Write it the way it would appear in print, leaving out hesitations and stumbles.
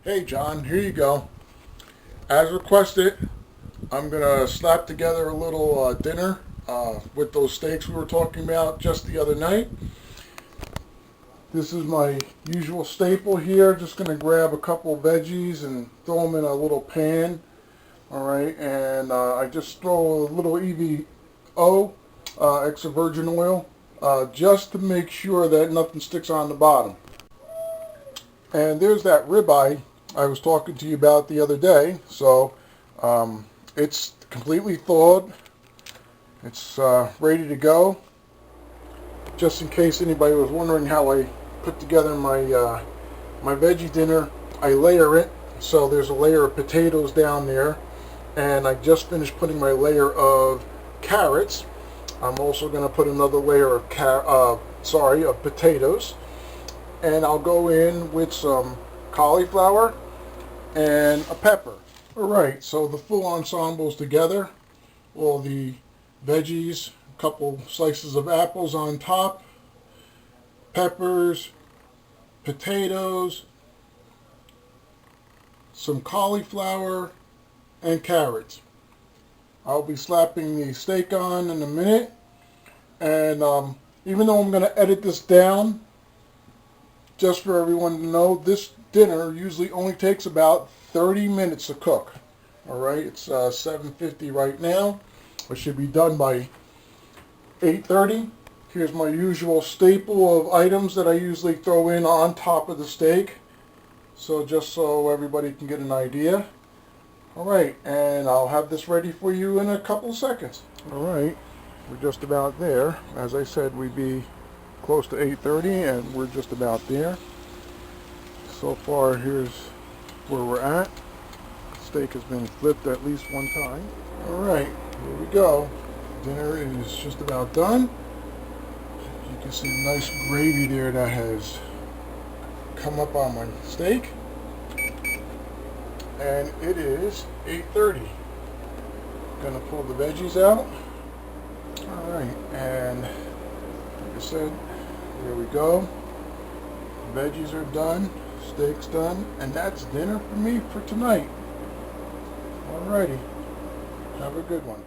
Hey John, here you go. As requested, I'm gonna slap together a little dinner with those steaks we were talking about just the other night. This is my usual staple here. Just gonna grab a couple veggies and throw them in a little pan. All right, and I just throw a little EVO, extra virgin oil, just to make sure that nothing sticks on the bottom. And there's that ribeye I was talking to you about the other day. So it's completely thawed. It's ready to go. Just in case anybody was wondering how I put together my veggie dinner, I layer it. So there's a layer of potatoes down there, and I just finished putting my layer of carrots. I'm also going to put another layer of potatoes, and I'll go in with some cauliflower and a pepper. Alright, so the full ensemble's together. All the veggies, a couple slices of apples on top, peppers, potatoes, some cauliflower, and carrots. I'll be slapping the steak on in a minute, and even though I'm going to edit this down, just for everyone to know, this dinner usually only takes about 30 minutes to cook. Alright, it's 7:50 right now. I should be done by 8:30. Here's my usual staple of items that I usually throw in on top of the steak. So just so everybody can get an idea. Alright, and I'll have this ready for you in a couple of seconds. Alright, we're just about there. As I said, we'd be close to 8:30, and we're just about there. So far, here's where we're at. Steak has been flipped at least one time. Alright, here we go. Dinner is just about done. You can see the nice gravy there that has come up on my steak. And it is 8:30. Gonna pull the veggies out. Alright, and like I said, here we go. Veggies are done, steak's done, and that's dinner for me for tonight. Alrighty, have a good one.